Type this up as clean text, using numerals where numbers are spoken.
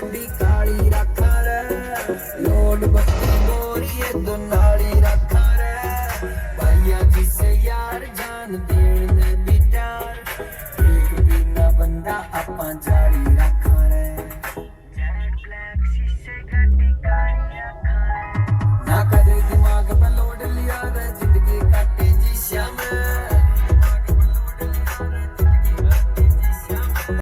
ਗੱਡੀ ਕਾਲੀ ਰੱਖਾਂ ਰੇ ਲੋਡ ਬੱਤੀ ਮੋਰੀਏ ਦੁਨਾਲੀ ਰੱਖਾਂ ਰੇ ਭਾਈਆ ਜਿਸੇ ਯਾਰ ਜਾਨ ਦੇਣ ਦੇ ਵਿਚਾਰ ਇੱਕ ਬਿਨਾ ਬੰਦਾ ਆਪਾਂ ਜਾਲੀ